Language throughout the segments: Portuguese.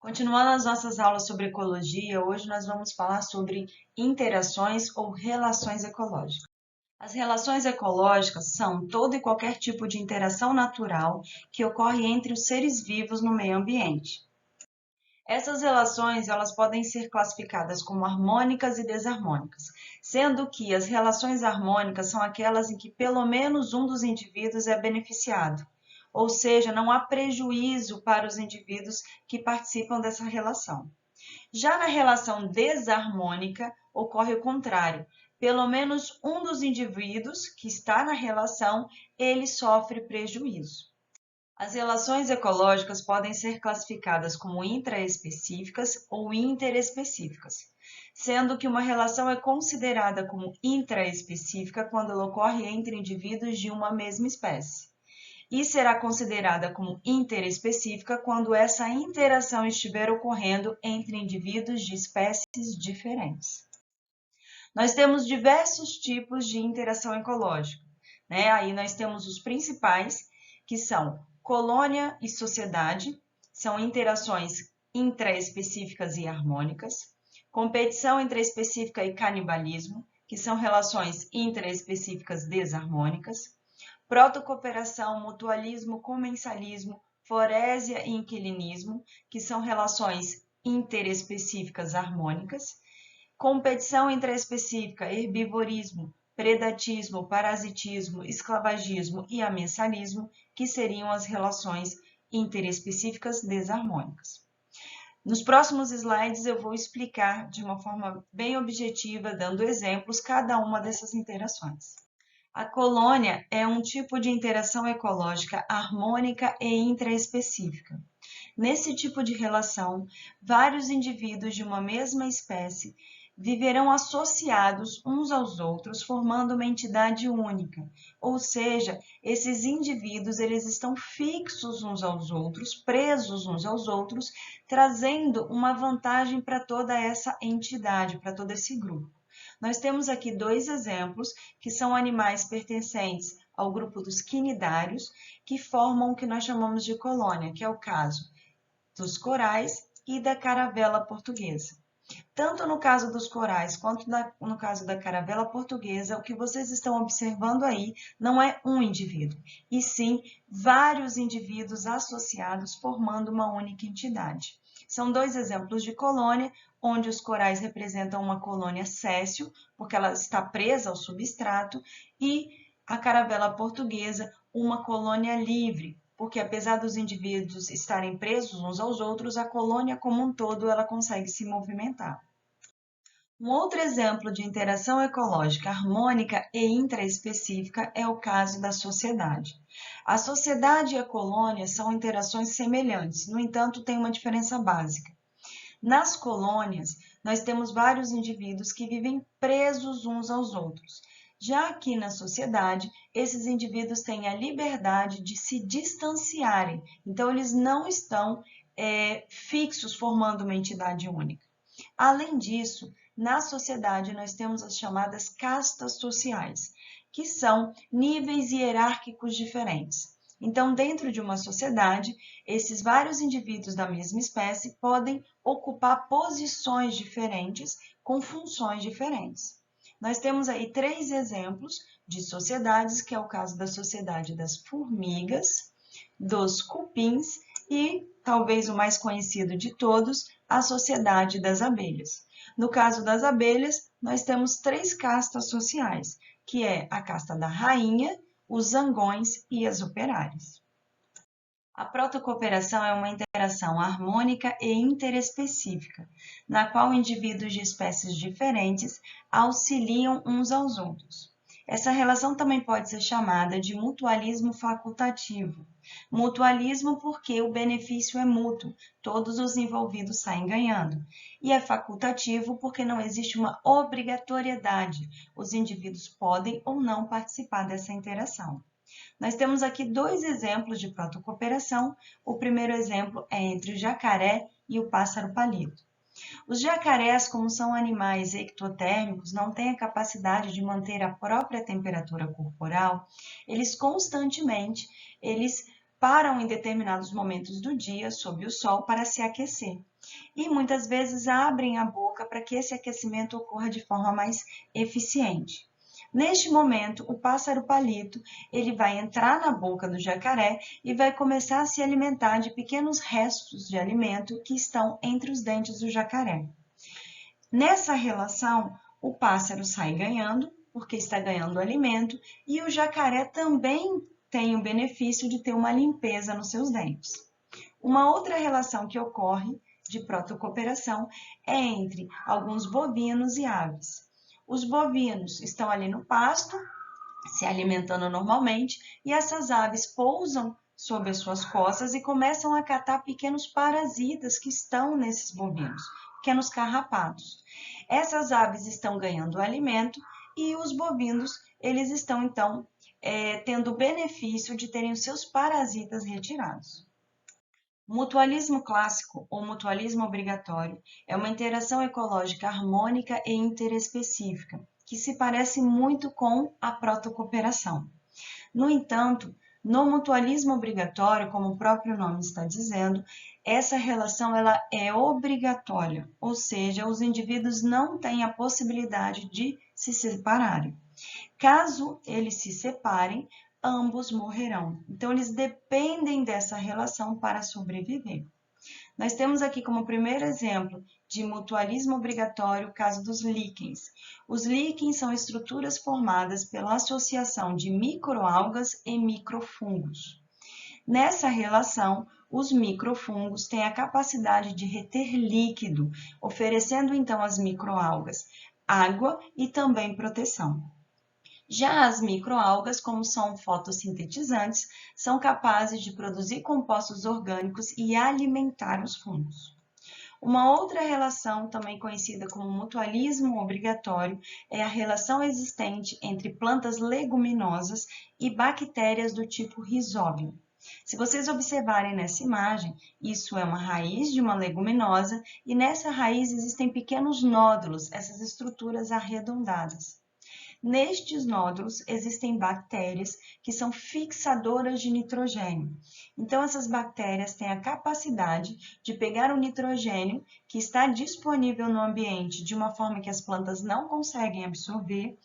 Continuando as nossas aulas sobre ecologia, hoje nós vamos falar sobre interações ou relações ecológicas. As relações ecológicas são todo e qualquer tipo de interação natural que ocorre entre os seres vivos no meio ambiente. Essas relações elas podem ser classificadas como harmônicas e desarmônicas, sendo que as relações harmônicas são aquelas em que pelo menos um dos indivíduos é beneficiado, ou seja, não há prejuízo para os indivíduos que participam dessa relação. Já na relação desarmônica, ocorre o contrário. Pelo menos um dos indivíduos que está na relação, ele sofre prejuízo. As relações ecológicas podem ser classificadas como intraespecíficas ou interespecíficas, sendo que uma relação é considerada como intraespecífica quando ela ocorre entre indivíduos de uma mesma espécie, e será considerada como interespecífica quando essa interação estiver ocorrendo entre indivíduos de espécies diferentes. Nós temos diversos tipos de interação ecológica, né? Aí nós temos os principais, que são colônia e sociedade, são interações intraespecíficas e harmônicas, competição intraespecífica e canibalismo, que são relações intraespecíficas desarmônicas, protocooperação, mutualismo, comensalismo, forésia e inquilinismo, que são relações interespecíficas harmônicas, competição intraespecífica, herbivorismo, predatismo, parasitismo, esclavagismo e amensalismo, que seriam as relações interespecíficas desarmônicas. Nos próximos slides eu vou explicar de uma forma bem objetiva, dando exemplos, cada uma dessas interações. A colônia é um tipo de interação ecológica harmônica e intraespecífica. Nesse tipo de relação, vários indivíduos de uma mesma espécie viverão associados uns aos outros, formando uma entidade única. Ou seja, esses indivíduos eles estão fixos uns aos outros, presos uns aos outros, trazendo uma vantagem para toda essa entidade, para todo esse grupo. Nós temos aqui dois exemplos, que são animais pertencentes ao grupo dos quinidários, que formam o que nós chamamos de colônia, que é o caso dos corais e da caravela portuguesa. Tanto no caso dos corais quanto no caso da caravela portuguesa, o que vocês estão observando aí não é um indivíduo, e sim vários indivíduos associados formando uma única entidade. São dois exemplos de colônia, onde os corais representam uma colônia séssil, porque ela está presa ao substrato, e a caravela portuguesa, uma colônia livre, porque apesar dos indivíduos estarem presos uns aos outros, a colônia como um todo ela consegue se movimentar. Um outro exemplo de interação ecológica harmônica e intraespecífica é o caso da sociedade. A sociedade e a colônia são interações semelhantes, no entanto, tem uma diferença básica. Nas colônias, nós temos vários indivíduos que vivem presos uns aos outros. Já aqui na sociedade, esses indivíduos têm a liberdade de se distanciarem, então eles não estão fixos formando uma entidade única. Além disso, na sociedade nós temos as chamadas castas sociais, que são níveis hierárquicos diferentes. Então, dentro de uma sociedade, esses vários indivíduos da mesma espécie podem ocupar posições diferentes com funções diferentes. Nós temos aí três exemplos de sociedades, que é o caso da sociedade das formigas, dos cupins e, talvez o mais conhecido de todos, a sociedade das abelhas. No caso das abelhas, nós temos três castas sociais, que é a casta da rainha, os zangões e as operárias. A protocooperação é uma interação harmônica e interespecífica, na qual indivíduos de espécies diferentes auxiliam uns aos outros. Essa relação também pode ser chamada de mutualismo facultativo. Mutualismo porque o benefício é mútuo, todos os envolvidos saem ganhando. E é facultativo porque não existe uma obrigatoriedade, os indivíduos podem ou não participar dessa interação. Nós temos aqui dois exemplos de protocooperação. O primeiro exemplo é entre o jacaré e o pássaro palito. Os jacarés, como são animais ectotérmicos, não têm a capacidade de manter a própria temperatura corporal, eles constantemente param em determinados momentos do dia sob o sol para se aquecer. E muitas vezes abrem a boca para que esse aquecimento ocorra de forma mais eficiente. Neste momento, o pássaro palito ele vai entrar na boca do jacaré e vai começar a se alimentar de pequenos restos de alimento que estão entre os dentes do jacaré. Nessa relação, o pássaro sai ganhando, porque está ganhando alimento, e o jacaré também tem o benefício de ter uma limpeza nos seus dentes. Uma outra relação que ocorre de protocooperação é entre alguns bovinos e aves. Os bovinos estão ali no pasto, se alimentando normalmente, e essas aves pousam sobre as suas costas e começam a catar pequenos parasitas que estão nesses bovinos, pequenos carrapatos. Essas aves estão ganhando alimento e os bovinos, eles estão então tendo o benefício de terem os seus parasitas retirados. Mutualismo clássico ou mutualismo obrigatório é uma interação ecológica harmônica e interespecífica, que se parece muito com a protocooperação. No entanto, no mutualismo obrigatório, como o próprio nome está dizendo, essa relação ela é obrigatória, ou seja, os indivíduos não têm a possibilidade de se separarem. Caso eles se separem, ambos morrerão. Então, eles dependem dessa relação para sobreviver. Nós temos aqui como primeiro exemplo de mutualismo obrigatório o caso dos líquens. Os líquens são estruturas formadas pela associação de microalgas e microfungos. Nessa relação, os microfungos têm a capacidade de reter líquido, oferecendo então às microalgas água e também proteção. Já as microalgas, como são fotossintetizantes, são capazes de produzir compostos orgânicos e alimentar os fungos. Uma outra relação, também conhecida como mutualismo obrigatório, é a relação existente entre plantas leguminosas e bactérias do tipo Rhizobium. Se vocês observarem nessa imagem, isso é uma raiz de uma leguminosa e nessa raiz existem pequenos nódulos, essas estruturas arredondadas. Nestes nódulos existem bactérias que são fixadoras de nitrogênio. Então, essas bactérias têm a capacidade de pegar o nitrogênio que está disponível no ambiente de uma forma que as plantas não conseguem absorver,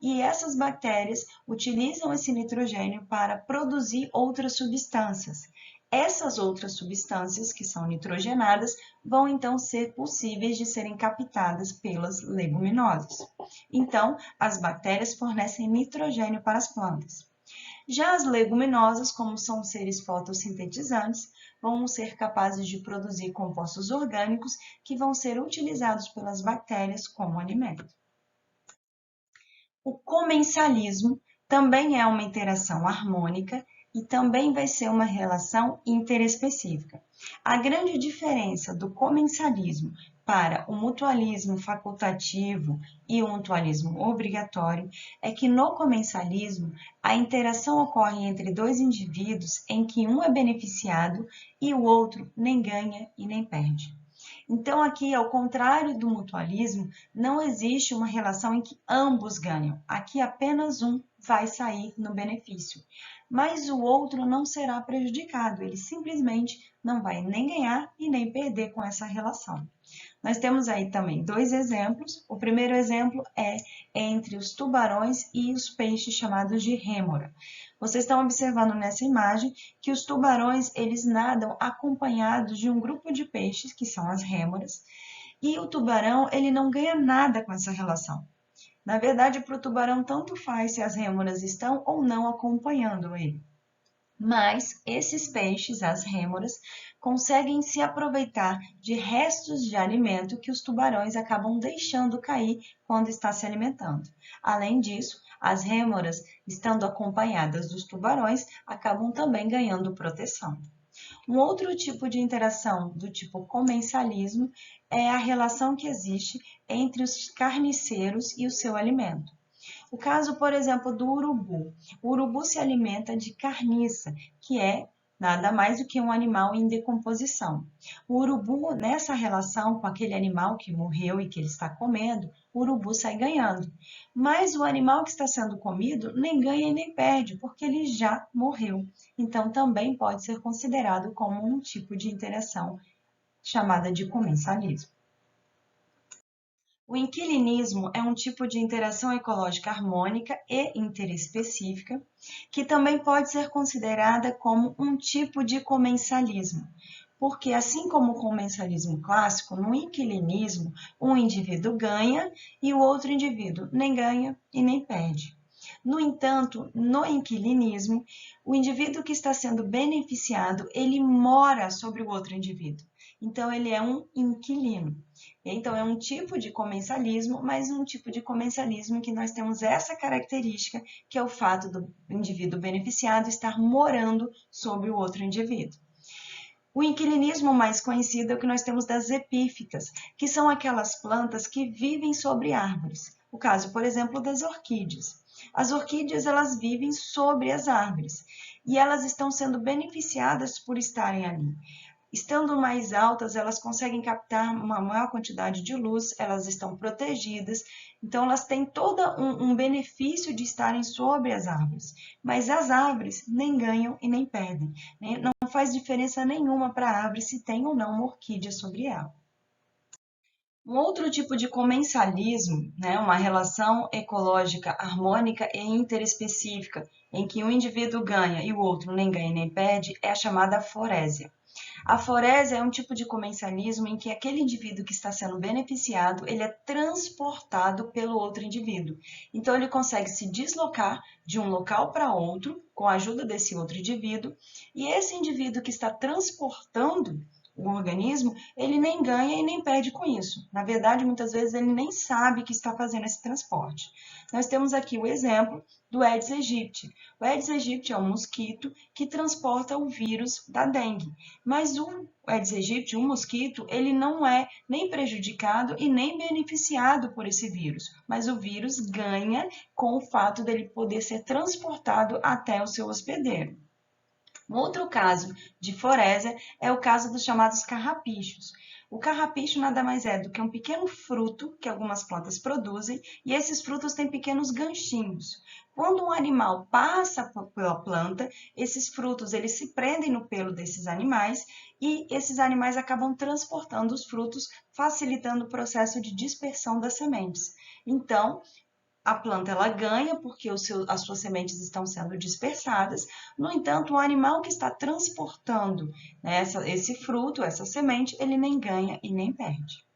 e essas bactérias utilizam esse nitrogênio para produzir outras substâncias. Essas outras substâncias, que são nitrogenadas, vão então ser possíveis de serem captadas pelas leguminosas. Então, as bactérias fornecem nitrogênio para as plantas. Já as leguminosas, como são seres fotossintetizantes, vão ser capazes de produzir compostos orgânicos que vão ser utilizados pelas bactérias como alimento. O comensalismo também é uma interação harmônica e também vai ser uma relação interespecífica. A grande diferença do comensalismo para o mutualismo facultativo e o mutualismo obrigatório é que no comensalismo a interação ocorre entre dois indivíduos em que um é beneficiado e o outro nem ganha e nem perde. Então, aqui, ao contrário do mutualismo, não existe uma relação em que ambos ganham. Aqui apenas um vai sair no benefício, mas o outro não será prejudicado, ele simplesmente não vai nem ganhar e nem perder com essa relação. Nós temos aí também dois exemplos. O primeiro exemplo é entre os tubarões e os peixes chamados de rêmora. Vocês estão observando nessa imagem que os tubarões eles nadam acompanhados de um grupo de peixes, que são as rêmoras, e o tubarão ele não ganha nada com essa relação. Na verdade, para o tubarão tanto faz se as rêmoras estão ou não acompanhando ele. Mas esses peixes, as rêmoras, conseguem se aproveitar de restos de alimento que os tubarões acabam deixando cair quando está se alimentando. Além disso, as rêmoras, estando acompanhadas dos tubarões, acabam também ganhando proteção. Um outro tipo de interação do tipo comensalismo é a relação que existe entre os carniceiros e o seu alimento. O caso, por exemplo, do urubu. O urubu se alimenta de carniça, que é nada mais do que um animal em decomposição. O urubu, nessa relação com aquele animal que morreu e que ele está comendo, o urubu sai ganhando. Mas o animal que está sendo comido nem ganha e nem perde, porque ele já morreu. Então, também pode ser considerado como um tipo de interação chamada de comensalismo. O inquilinismo é um tipo de interação ecológica harmônica e interespecífica, que também pode ser considerada como um tipo de comensalismo, porque assim como o comensalismo clássico, no inquilinismo, um indivíduo ganha e o outro indivíduo nem ganha e nem perde. No entanto, no inquilinismo, o indivíduo que está sendo beneficiado, ele mora sobre o outro indivíduo. Então, ele é um inquilino. Então, é um tipo de comensalismo, mas um tipo de comensalismo em que nós temos essa característica, que é o fato do indivíduo beneficiado estar morando sobre o outro indivíduo. O inquilinismo mais conhecido é o que nós temos das epífitas, que são aquelas plantas que vivem sobre árvores. O caso, por exemplo, das orquídeas. As orquídeas, elas vivem sobre as árvores e elas estão sendo beneficiadas por estarem ali. Estando mais altas, elas conseguem captar uma maior quantidade de luz, elas estão protegidas, então elas têm todo um benefício de estarem sobre as árvores. Mas as árvores nem ganham e nem perdem, né? Não faz diferença nenhuma para a árvore se tem ou não uma orquídea sobre ela. Um outro tipo de comensalismo, né, uma relação ecológica harmônica e interespecífica, em que um indivíduo ganha e o outro nem ganha nem perde, é a chamada forésia. A forésia é um tipo de comensalismo em que aquele indivíduo que está sendo beneficiado, ele é transportado pelo outro indivíduo. Então, ele consegue se deslocar de um local para outro com a ajuda desse outro indivíduo, e esse indivíduo que está transportando o organismo, ele nem ganha e nem perde com isso. Na verdade, muitas vezes ele nem sabe que está fazendo esse transporte. Nós temos aqui o exemplo do Aedes aegypti. O Aedes aegypti é um mosquito que transporta o vírus da dengue, mas o Aedes aegypti, um mosquito, ele não é nem prejudicado e nem beneficiado por esse vírus, mas o vírus ganha com o fato dele poder ser transportado até o seu hospedeiro. Um outro caso de forésia é o caso dos chamados carrapichos. O carrapicho nada mais é do que um pequeno fruto que algumas plantas produzem, e esses frutos têm pequenos ganchinhos. Quando um animal passa pela planta, esses frutos eles se prendem no pelo desses animais e esses animais acabam transportando os frutos, facilitando o processo de dispersão das sementes. Então, a planta ela ganha porque as suas sementes estão sendo dispersadas. No entanto, o animal que está transportando, né, esse fruto, essa semente, ele nem ganha e nem perde.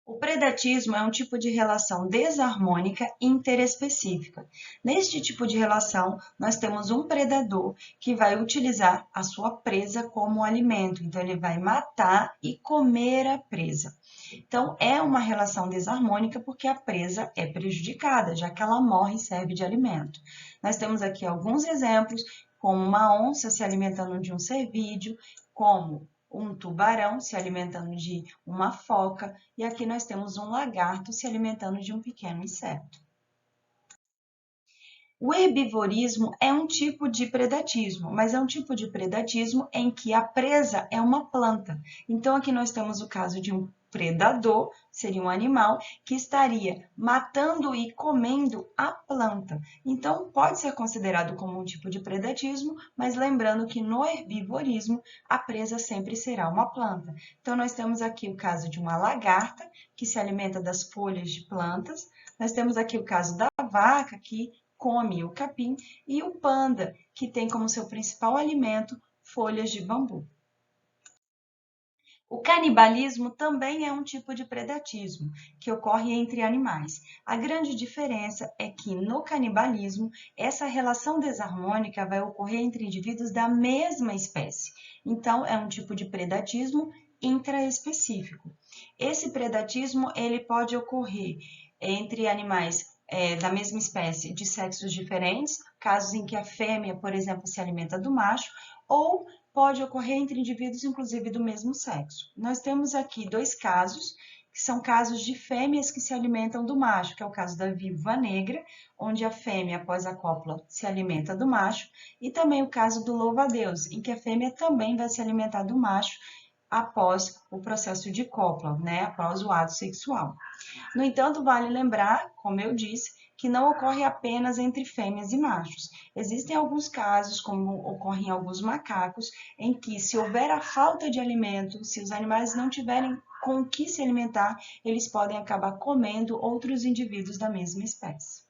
O predatismo é um tipo de relação desarmônica interespecífica. Neste tipo de relação, nós temos um predador que vai utilizar a sua presa como alimento. Então, ele vai matar e comer a presa. Então, é uma relação desarmônica porque a presa é prejudicada, já que ela morre e serve de alimento. Nós temos aqui alguns exemplos, como uma onça se alimentando de um cervídeo, como um tubarão se alimentando de uma foca, e aqui nós temos um lagarto se alimentando de um pequeno inseto. O herbivorismo é um tipo de predatismo, mas é um tipo de predatismo em que a presa é uma planta. Então, aqui nós temos o caso de um predador, seria um animal, que estaria matando e comendo a planta. Então, pode ser considerado como um tipo de predatismo, mas lembrando que no herbivorismo, a presa sempre será uma planta. Então, nós temos aqui o caso de uma lagarta, que se alimenta das folhas de plantas. Nós temos aqui o caso da vaca, que come o capim, e o panda, que tem como seu principal alimento folhas de bambu. O canibalismo também é um tipo de predatismo que ocorre entre animais. A grande diferença é que no canibalismo, essa relação desarmônica vai ocorrer entre indivíduos da mesma espécie. Então, é um tipo de predatismo intraespecífico. Esse predatismo ele pode ocorrer entre animais da mesma espécie de sexos diferentes, casos em que a fêmea, por exemplo, se alimenta do macho, ou pode ocorrer entre indivíduos, inclusive, do mesmo sexo. Nós temos aqui dois casos que são casos de fêmeas que se alimentam do macho, que é o caso da viúva negra, onde a fêmea, após a cópula, se alimenta do macho, e também o caso do louva-a-Deus, em que a fêmea também vai se alimentar do macho após o processo de cópula, né, após o ato sexual. No entanto, vale lembrar, como eu disse, que não ocorre apenas entre fêmeas e machos. Existem alguns casos, como ocorre em alguns macacos, em que, se houver a falta de alimento, se os animais não tiverem com o que se alimentar, eles podem acabar comendo outros indivíduos da mesma espécie.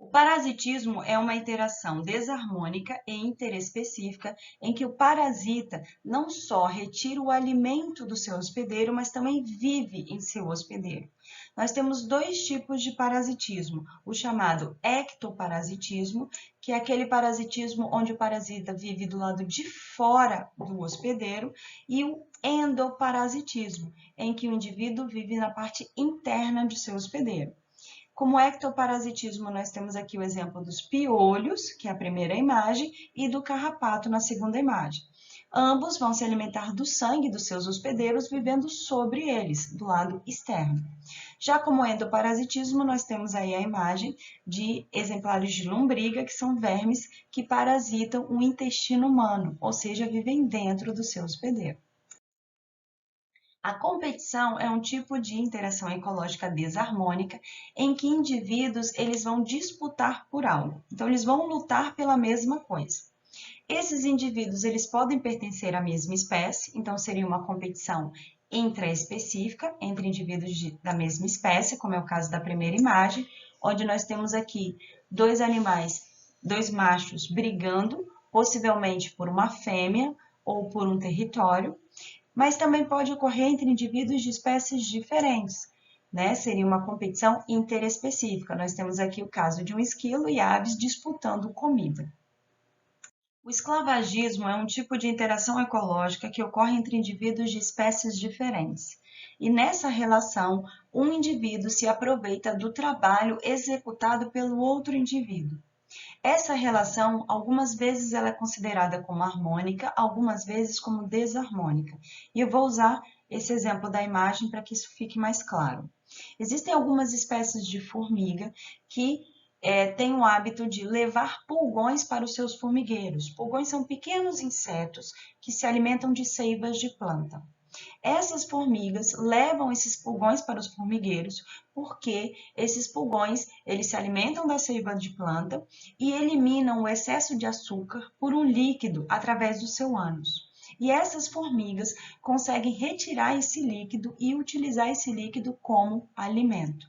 O parasitismo é uma interação desarmônica e interespecífica em que o parasita não só retira o alimento do seu hospedeiro, mas também vive em seu hospedeiro. Nós temos dois tipos de parasitismo, o chamado ectoparasitismo, que é aquele parasitismo onde o parasita vive do lado de fora do hospedeiro, e o endoparasitismo, em que o indivíduo vive na parte interna de seu hospedeiro. Como ectoparasitismo, nós temos aqui o exemplo dos piolhos, que é a primeira imagem, e do carrapato na segunda imagem. Ambos vão se alimentar do sangue dos seus hospedeiros, vivendo sobre eles, do lado externo. Já como endoparasitismo, nós temos aí a imagem de exemplares de lombriga, que são vermes que parasitam o intestino humano, ou seja, vivem dentro do seu hospedeiro. A competição é um tipo de interação ecológica desarmônica em que indivíduos eles vão disputar por algo. Então, eles vão lutar pela mesma coisa. Esses indivíduos eles podem pertencer à mesma espécie, então seria uma competição intraespecífica entre indivíduos da mesma espécie, como é o caso da primeira imagem, onde nós temos aqui dois animais, dois machos brigando, possivelmente por uma fêmea ou por um território, mas também pode ocorrer entre indivíduos de espécies diferentes, né? Seria uma competição interespecífica. Nós temos aqui o caso de um esquilo e aves disputando comida. O esclavagismo é um tipo de interação ecológica que ocorre entre indivíduos de espécies diferentes. E nessa relação, um indivíduo se aproveita do trabalho executado pelo outro indivíduo. Essa relação, algumas vezes ela é considerada como harmônica, algumas vezes como desarmônica. E eu vou usar esse exemplo da imagem para que isso fique mais claro. Existem algumas espécies de formiga que têm o hábito de levar pulgões para os seus formigueiros. Pulgões são pequenos insetos que se alimentam de seivas de planta. Essas formigas levam esses pulgões para os formigueiros, porque esses pulgões eles se alimentam da seiva de planta e eliminam o excesso de açúcar por um líquido através do seu ânus. E essas formigas conseguem retirar esse líquido e utilizar esse líquido como alimento.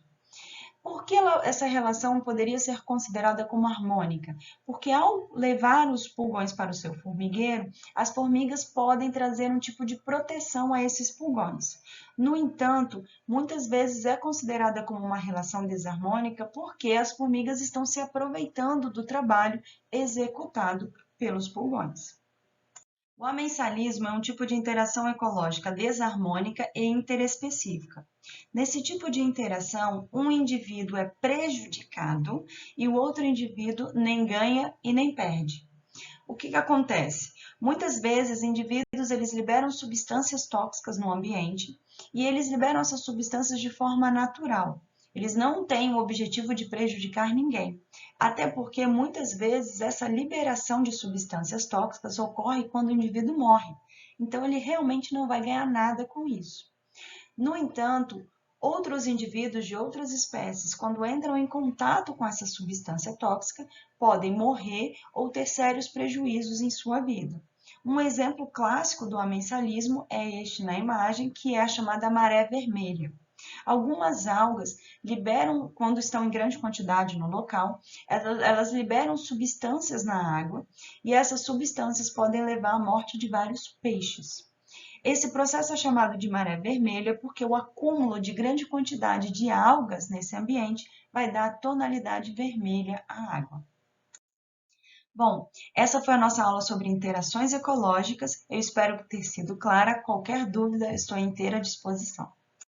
Por que essa relação poderia ser considerada como harmônica? Porque ao levar os pulgões para o seu formigueiro, as formigas podem trazer um tipo de proteção a esses pulgões. No entanto, muitas vezes é considerada como uma relação desarmônica porque as formigas estão se aproveitando do trabalho executado pelos pulgões. O amensalismo é um tipo de interação ecológica desarmônica e interespecífica. Nesse tipo de interação, um indivíduo é prejudicado e o outro indivíduo nem ganha e nem perde. O que acontece? Muitas vezes, indivíduos eles liberam substâncias tóxicas no ambiente e eles liberam essas substâncias de forma natural. Eles não têm o objetivo de prejudicar ninguém, até porque muitas vezes essa liberação de substâncias tóxicas ocorre quando o indivíduo morre. Então, ele realmente não vai ganhar nada com isso. No entanto, outros indivíduos de outras espécies, quando entram em contato com essa substância tóxica, podem morrer ou ter sérios prejuízos em sua vida. Um exemplo clássico do amensalismo é este na imagem, que é a chamada maré vermelha. Algumas algas liberam, quando estão em grande quantidade no local, elas liberam substâncias na água e essas substâncias podem levar à morte de vários peixes. Esse processo é chamado de maré vermelha porque o acúmulo de grande quantidade de algas nesse ambiente vai dar a tonalidade vermelha à água. Bom, essa foi a nossa aula sobre interações ecológicas. Eu espero ter sido clara. Qualquer dúvida, estou à inteira disposição.